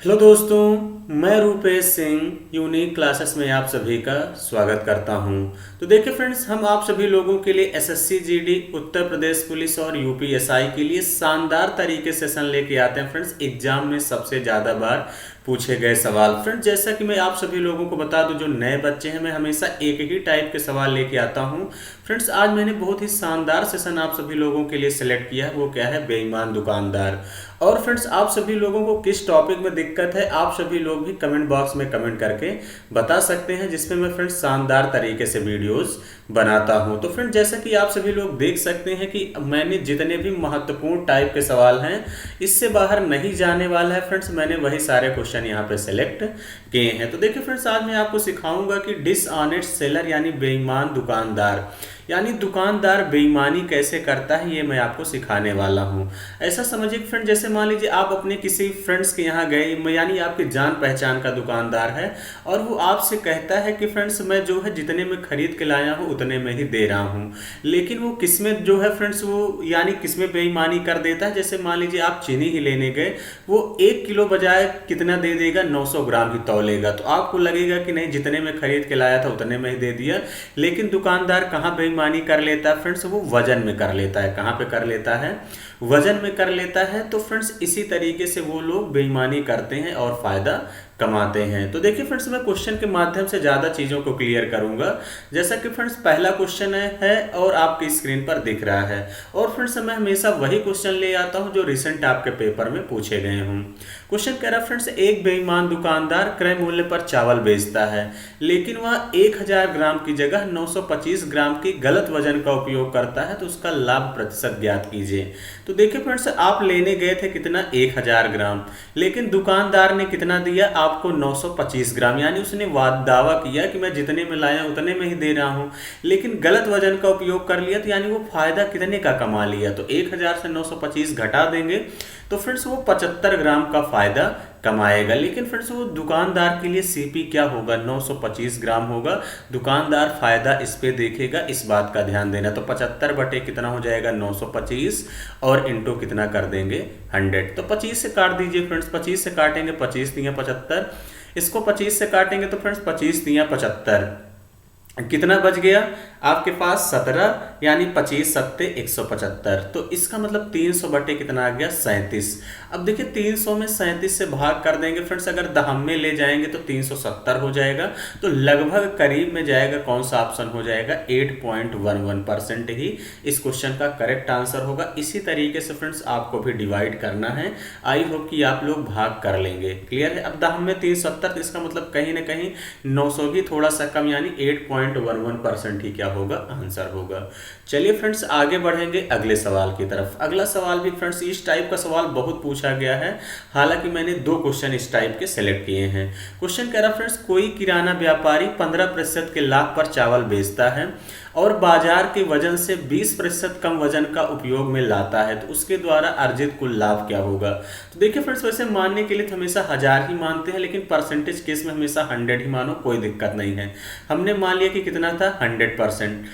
Hello दोस्तों, मैं Rupesh Singh unique classes में आप सभी का स्वागत करता हूं। तो देखिए फ्रेंड्स, हम आप सभी लोगों के लिए SSC GD, Uttar Pradesh police और यूपीएसआई के लिए शानदार तरीके से सेशन लेके आते हैं फ्रेंड्स। एग्जाम में सबसे ज़्यादा बार पूछे गए सवाल। फ्रेंड्स, जैसा कि मैं आप सभी लोगों को बता दूं, जो नए बच्चे हैं, मैं हमेशा एक ही टाइप के सवाल लेके आता हूं। फ्रेंड्स, आज मैंने बहुत ही शानदार सेशन आप सभी लोगों के लिए सिलेक्ट किया है। वो क्या है? बेईमान दुकानदार। और फ्रेंड्स, आप सभी लोगों को किस टॉपिक में दिक्कत है, आप सभी लोग भी कमेंट बॉक्स में कमेंट करके बता सकते हैं, जिसमें मैं फ्रेंड्स शानदार तरीके से वीडियोस बनाता हूं। तो फ्रेंड्स, जैसा कि आप सभी लोग देख सकते हैं कि मैंने जितने भी महत्वपूर्ण टाइप के सवाल हैं, इससे बाहर नहीं जाने वाला है फ्रेंड्स। मैंने वही सारे क्वेश्चन यहाँ पे सेलेक्ट किए हैं। तो देखिए फ्रेंड्स, आज मैं आपको सिखाऊंगा कि डिसऑनेस्ट सेलर यानी बेईमान दुकानदार, यानी दुकानदार बेईमानी कैसे करता है, ये मैं आपको सिखाने वाला हूँ। ऐसा समझिए फ्रेंड, जैसे मान लीजिए आप अपने किसी फ्रेंड्स के यहाँ गए, यानी आपके जान पहचान का दुकानदार है, और वो आपसे कहता है कि फ्रेंड्स मैं जो है जितने में खरीद के लाया हूँ उतने में ही दे रहा हूँ। लेकिन वो किसमें जो है फ्रेंड्स, वो यानी किसमें बेईमानी कर देता है। जैसे मान लीजिए आप चीनी ही लेने गए, वो 1 किलो बजाय कितना दे देगा, 900 ग्राम ही तौलेगा। तो आपको लगेगा कि नहीं, जितने में खरीद के लाया था उतने में ही दे दिया। लेकिन दुकानदार कहाँ बेईमानी कर लेता है फ्रेंड्स? वो वजन में कर लेता है। कहाँ पे कर लेता है? वजन में कर लेता है। तो फ्रेंड्स, इसी तरीके से वो लोग बेईमानी करते हैं और फायदा कमाते हैं। तो देखिए फ्रेंड्स, मैं क्वेश्चन के माध्यम से ज़्यादा चीज़ों को क्लियर करूंगा। जैसा कि फ्रेंड्स पहला क्वेश्चन है और आपकी स्क्रीन पर दिख रहा है। और फ्रेंड्स, मैं हमेशा वही क्वेश्चन ले आता हूं जो रिसेंट आपके पेपर में पूछे गए हों। क्वेश्चन कह रहा है फ्रेंड्स, एक बेईमान दुकानदार क्रय मूल्य पर चावल बेचता है, लेकिन वह 1000 ग्राम की जगह 925 ग्राम की गलत वजन का उपयोग करता है। तो उसका लाभ प्रतिशत ज्ञात कीजिए। तो देखिए फ्रेंड्स, आप लेने गए थे कितना? 1000 ग्राम, लेकिन दुकानदार ने कितना दिया आपको? 925 ग्राम। यानी उसने दावा किया कि मैं जितने में लाया उतने में ही दे रहा हूं, लेकिन गलत वजन का उपयोग कर लिया। तो यानी वो फायदा कितने का कमा लिया? तो 1000 से 925 घटा देंगे तो फ्रेंड्स वो 75 ग्राम का फायदा कमाएगा। लेकिन फ्रेंड्स, वो दुकानदार के लिए सीपी क्या होगा? 925 ग्राम होगा। दुकानदार फायदा इस पे देखेगा, इस बात का ध्यान देना। तो 75 बटे कितना हो जाएगा? 925, और इंटू कितना कर देंगे? 100। तो 25 से काट दीजिए फ्रेंड्स। 25 से काटेंगे, 25 तियां 75। इसको 25 से काटेंगे तो फ्रेंड्स 25 तियां 75, कितना बच गया आपके पास? 17, यानी 25 सत्ते 175। तो इसका मतलब 300 बटे कितना आ गया? 37। अब देखिए 300 में 37 से भाग कर देंगे फ्रेंड्स, अगर दहम में ले जाएंगे तो 370 हो जाएगा। तो लगभग करीब में जाएगा। कौन सा ऑप्शन हो जाएगा? 8.11% ही इस क्वेश्चन का करेक्ट आंसर होगा। इसी तरीके से फ्रेंड्स आपको भी डिवाइड करना है। आई होप कि आप लोग भाग कर लेंगे। क्लियर है? अब दहम में 370, तो इसका मतलब कहीं ना कहीं 900 भी थोड़ा सा कम, यानी 8.11% ही क्या होगा? आंसर होगा। चलिए फ्रेंड्स, आगे बढ़ेंगे अगले सवाल की तरफ। अगला सवाल भी फ्रेंड्स इस टाइप का सवाल बहुत पूछा गया है। हालांकि मैंने 2 क्वेश्चन इस टाइप के सेलेक्ट किए हैं। क्वेश्चन कह रहा फ्रेंड्स, कोई किराना व्यापारी 15% के लाभ पर चावल बेचता है और बाजार के वजन से 20% कम वजन का उपयोग में लाता है, तो उसके द्वारा अर्जित कुल लाभ क्या होगा? तो देखिए फ्रेंड्स, वैसे मानने के लिए तो हमेशा 1000 ही मानते हैं, लेकिन परसेंटेज केस में हमेशा 100 ही मानो, कोई दिक्कत नहीं है। हमने मान लिया कि कितना था? 100%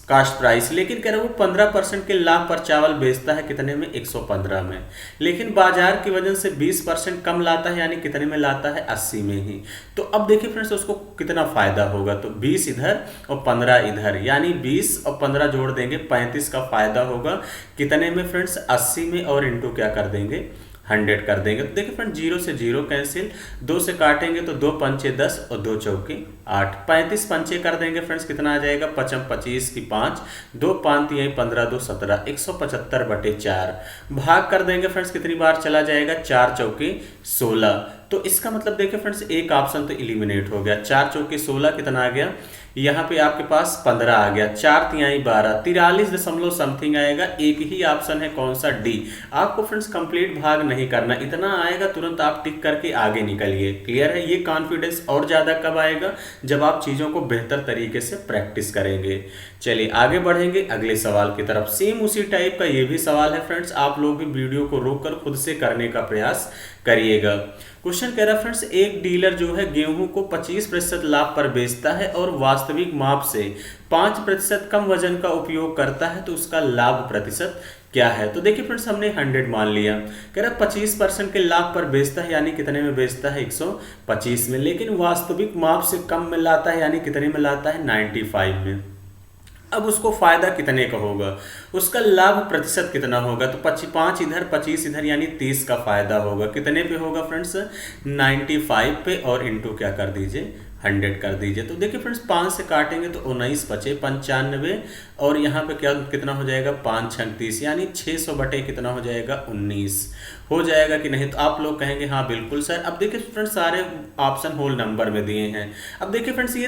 कास्ट प्राइस। लेकिन कह रहे वो 15% के लाभ पर चावल बेचता है, कितने में? 115 में। लेकिन बाजार की वजन से 20% कम लाता है, यानी कितने में लाता है? 80 में ही। तो अब देखिए फ्रेंड्स, उसको कितना फायदा होगा? तो 20 इधर और 15 इधर, यानी 20 और 15 जोड़ देंगे, 35 का फायदा होगा। कितने में फ्रेंड्स? 80 में, और इंटू क्या कर देंगे? 100 कर देंगे। तो देखिए फ्रेंड, 0 से 0 कैंसिल, 2 से काटेंगे तो 2 पंचे 10 और 2 चौके 8, 35 पंचे कर देंगे फ्रेंड्स, कितना आ जाएगा? 55 25 की 5, 2 5 3 15 2 17, 175 बटे 4। भाग कर देंगे फ्रेंड्स, कितनी बार चला जाएगा? 4 चौके 16। तो इसका मतलब देखिए फ्रेंड्स, एक ऑप्शन तो इलिमिनेट हो गया। 4 चौके 16 कितना आ गया? यहाँ पे आपके पास 15 आ गया। 4 तिहाई 12, 43 दशमलव समथिंग आएगा। एक ही ऑप्शन है, कौन सा? डी। आपको फ्रेंड्स कंप्लीट भाग नहीं करना, इतना आएगा तुरंत आप टिक करके आगे निकलिए। क्लियर है? ये कॉन्फिडेंस और ज्यादा कब आएगा? जब आप चीजों को बेहतर तरीके से प्रैक्टिस करेंगे। चलिए आगे बढ़ेंगे अगले सवाल की तरफ। सेम उसी टाइप का ये भी सवाल है फ्रेंड्स, आप लोग भी वीडियो को रोककर खुद से करने का प्रयास करिएगा। क्वेश्चन कह रहा फ्रेंड्स, एक डीलर जो है गेहूं को 25% लाभ पर बेचता है और वास्तविक माप से 5% कम वजन का उपयोग करता है, तो उसका लाभ प्रतिशत क्या है। तो देखिए फ्रेंड्स हमने 100 मान लिया, कह रहा 25% के लाभ पर बेचता है, यानी कितने में बेचता है 125 में, लेकिन वास्तविक माप से कम में लाता है, यानी कितने में लाता है 95 में। अब उसको फायदा कितने का होगा, उसका लाभ प्रतिशत कितना होगा, तो 5 इधर 25 इधर यानी 30 का फायदा होगा। कितने पे होगा फ्रेंड्स 95 पे, और इंटू क्या कर दीजिए 100 कर दीजिए। तो देखिए फ्रेंड्स 5 से काटेंगे तो 19 बचे 95, और यहाँ पे क्या कितना हो जाएगा 5 छंग 30, यानी 600 बटे कितना हो जाएगा 19 हो जाएगा कि नहीं। तो आप लोग कहेंगे हाँ बिल्कुल सर। अब देखिए फ्रेंड्स सारे ऑप्शन होल नंबर में दिए हैं। अब देखिए फ्रेंड्स ये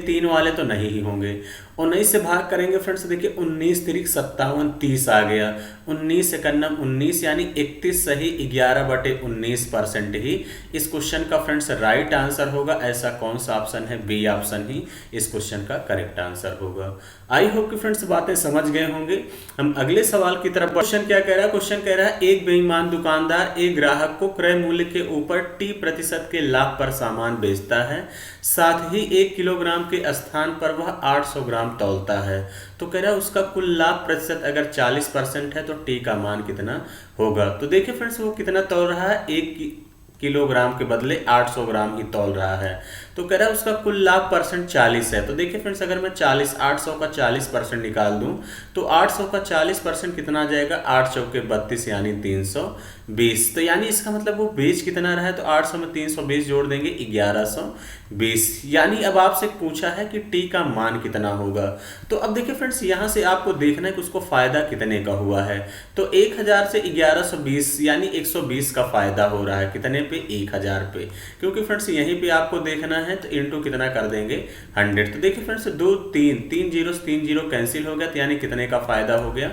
तीन वाले तो नहीं ही होंगे। 19 से भाग करेंगे फ्रेंड्स, देखिए 19 तिरिक 57 30 आ गया, 19 से करना 19 यानी 31 सही 11/19% ही इस क्वेश्चन का फ्रेंड्स राइट आंसर होगा। ऐसा कौन सा ऑप्शन है, बी ऑप्शन ही इस क्वेश्चन का करेक्ट आंसर होगा। आई होप कि फ्रेंड्स बातें समझ गए होंगे। हम अगले सवाल की तरफ। क्वेश्चन क्या कह रहा है, क्वेश्चन कह रहा है एक बेईमान दुकानदार एक ग्राहक को क्रय मूल्य के ऊपर T% के लाभ पर सामान बेचता है, साथ ही 1 किलोग्राम के स्थान पर वह 800 ग्राम तौलता है। तो कह रहा है उसका कुल लाभ प्रतिशत अगर 40% है तो टी का मान कितना होगा। तो देखिए फ्रेंड्स वो कितना तौल रहा है, 1 किलोग्राम के बदले 800 ग्राम ही तौल रहा है। तो कह रहा है उसका कुल लाभ परसेंट 40 है। तो देखिए फ्रेंड्स अगर मैं 800 का 40% निकाल दूं तो 800 का 40% कितना आ जाएगा, 8 चौके 32 यानी 320। तो यानी इसका मतलब वो बेच कितना रहा है, तो 800 में 320 जोड़ देंगे 1120। यानी अब आपसे पूछा है कि टी का मान कितना होगा। तो अब देखिए फ्रेंड्स यहाँ से आपको देखना है कि उसको फायदा कितने का हुआ है। तो 1000 से 1120 यानी 120 का फायदा हो रहा है, कितने पे 1000 पे, क्योंकि फ्रेंड्स यहीं पे आपको देखना है। तो इंटू कितना कर देंगे 100। तो देखिए फ्रेंड्स 2 3 जीरो 3 जीरो कैंसिल हो गया, तो यानी कितने का फायदा हो गया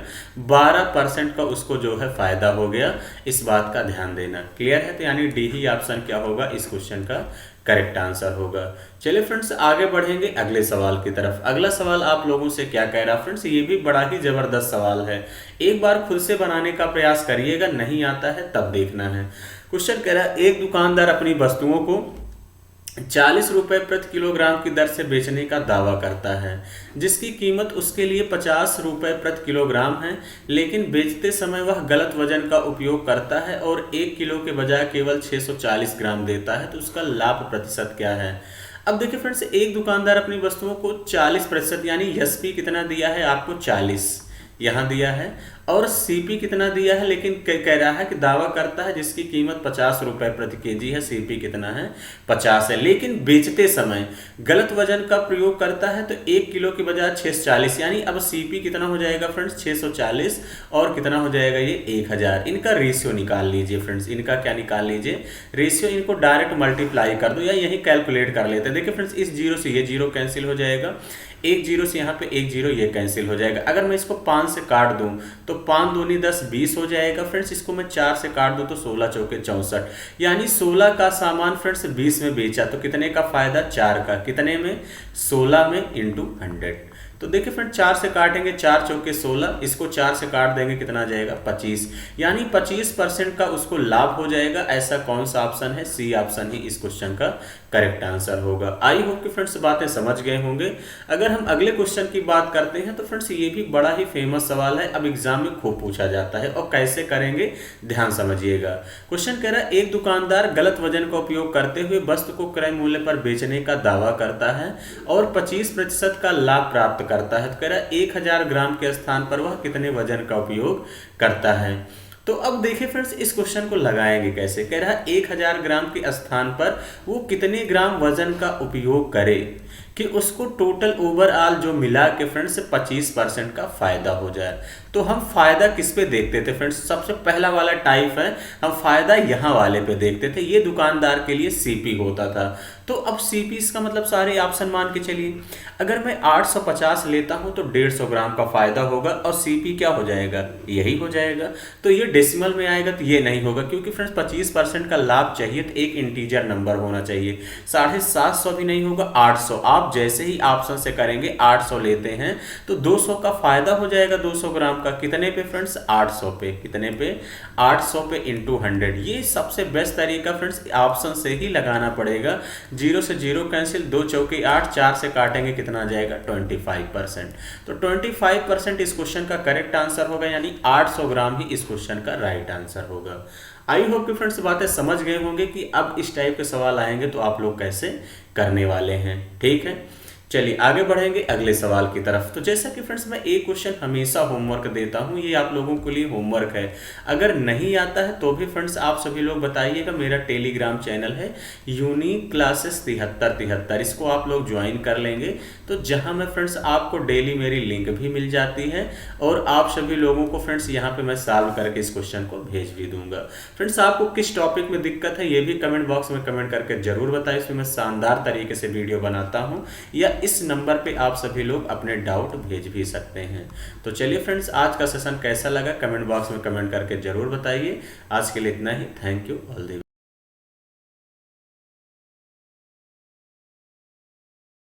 12% का उसको जो है फायदा हो गया। इस बात का ध्यान देना। क्लियर है। तो यानी डी ही ऑप्शन क्या होगा इस क्वेश्चन का करेक्ट आंसर होगा। चलिए फ्रेंड्स आगे बढ़ेंगे अगले सवाल की तरफ। अगला सवाल आप लोगों से क्या कह रहा है फ्रेंड्स, ये भी बड़ा ही जबरदस्त सवाल है। एक बार खुद से बनाने का प्रयास करिएगा, नहीं आता है तब देखना है। क्वेश्चन कह रहा है एक दुकानदार अपनी वस्तुओं को 40 रुपये प्रति किलोग्राम की दर से बेचने का दावा करता है, जिसकी कीमत उसके लिए 50 रुपये प्रति किलोग्राम है, लेकिन बेचते समय वह गलत वजन का उपयोग करता है और 1 किलो के बजाय केवल 640 ग्राम देता है। तो उसका लाभ प्रतिशत क्या है। अब देखिए फ्रेंड्स एक दुकानदार अपनी वस्तुओं को 40% यानी एसपी कितना दिया है आपको 40 यहाँ दिया है, और सीपी कितना दिया है, लेकिन कह रहा है कि दावा करता है जिसकी कीमत 50 रुपये प्रति केजी है, सीपी कितना है 50 है, लेकिन बेचते समय गलत वजन का प्रयोग करता है तो 1 किलो के बजाय 640। यानी अब सीपी कितना हो जाएगा फ्रेंड्स 640 और कितना हो जाएगा ये 1000। इनका रेशियो निकाल लीजिए फ्रेंड्स, इनका क्या निकाल लीजिए रेशियो, इनको डायरेक्ट मल्टीप्लाई कर दो या यही कैलकुलेट कर लेते हैं। देखिए फ्रेंड्स इस जीरो से ये जीरो कैंसिल हो जाएगा, एक जीरो से यहाँ पे एक जीरो ये कैंसिल हो जाएगा। अगर मैं इसको 5 से काट दूं तो 5 दूनी 10 20 हो जाएगा फ्रेंड्स। इसको मैं 4 से काट दूं तो 16 चौके 64, यानी 16 का सामान फ्रेंड्स 20 में बेचा तो कितने का फायदा 4 का, कितने में 16 में इंटू 100। तो देखिए फ्रेंड 4 से काटेंगे 4 चौके 16, इसको 4 से काट देंगे कितना आ जाएगा 25, यानी 25% का उसको लाभ हो जाएगा। ऐसा कौन सा ऑप्शन है, सी ऑप्शन ही इस क्वेश्चन का करेक्ट आंसर होगा। आई होप कि फ्रेंड्स बातें समझ गए होंगे। अगर हम अगले क्वेश्चन की बात करते हैं तो फ्रेंड्स ये भी बड़ा ही फेमस सवाल है, अब एग्जाम में खूब पूछा जाता है। और कैसे करेंगे ध्यान समझिएगा। क्वेश्चन कह रहा है एक दुकानदार गलत वजन का उपयोग करते हुए वस्तु को क्रय मूल्य पर बेचने का दावा करता है और 25% का लाभ प्राप्त करता है। तो कह रहा है 1000 ग्राम के स्थान पर वह कितने वजन का उपयोग करता है। तो अब देखिए फ्रेंड्स इस क्वेश्चन को लगाएंगे कैसे। कह रहा है 1000 ग्राम के स्थान पर वो कितने ग्राम वजन का उपयोग करे कि उसको टोटल ओवरऑल जो मिला के फ्रेंड्स 25% का फायदा हो जाए। तो हम फायदा किस पे देखते थे फ्रेंड्स, सबसे पहला वाला टाइप है, हम फायदा यहाँ वाले पे देखते थे। ये दुकानदार के लिए सीपी होता था। तो अब सीपी इसका मतलब सारे ऑप्शन मान के चलिए, अगर मैं 850 लेता हूँ तो 150 ग्राम का फायदा होगा और सीपी क्या हो जाएगा, यही हो जाएगा। तो ये डेसिमल में आएगा तो ये नहीं होगा, क्योंकि फ्रेंड्स 25% का लाभ चाहिए तो एक इंटीजर नंबर होना चाहिए। 750 भी नहीं होगा, 800। आप जैसे ही ऑप्शन से करेंगे 800 लेते हैं तो 200 का फायदा हो जाएगा 200 ग्राम का, आपका कितने पे फ्रेंड्स, 800 पे, कितने पे, 800 पे इंटू 100। ये सबसे बेस्ट तरीका फ्रेंड्स ऑप्शन से ही लगाना पड़ेगा। 0 से 0 कैंसिल, 2 चौके 8, 4 से काटेंगे कितना आ जाएगा, 25%। तो 25% इस क्वेश्चन का करेक्ट आंसर होगा, यानी 800 ग्राम ही इस क्वेश्चन का राइट आंसर होगा। आई होप कि फ्रेंड्स बातें समझ गए होंगे कि अब इस टाइप के सवाल आएंगे तो आप लोग कैसे करने वाले हैं। ठीक है, चलिए आगे बढ़ेंगे अगले सवाल की तरफ। तो जैसा कि फ्रेंड्स मैं एक क्वेश्चन हमेशा होमवर्क देता हूं, ये आप लोगों के लिए होमवर्क है। अगर नहीं आता है तो भी फ्रेंड्स आप सभी लोग बताइएगा। मेरा टेलीग्राम चैनल है यूनिक क्लासेस 7373, इसको आप लोग ज्वाइन कर लेंगे तो जहां मैं फ्रेंड्स आपको डेली मेरी लिंक भी मिल जाती है और आप सभी लोगों को फ्रेंड्स यहाँ पे मैं सॉल्व करके इस क्वेश्चन को भेज भी दूंगा। फ्रेंड्स आपको किस टॉपिक में दिक्कत है ये भी कमेंट बॉक्स में कमेंट करके जरूर बताइए, इसमें मैं शानदार तरीके से वीडियो बनाता हूँ, या इस नंबर पे आप सभी लोग अपने डाउट भेज भी सकते हैं। तो चलिए फ्रेंड्स, आज का सेशन कैसा लगा कमेंट बॉक्स में कमेंट करके जरूर बताइए। आज के लिए इतना ही, थैंक यू ऑल द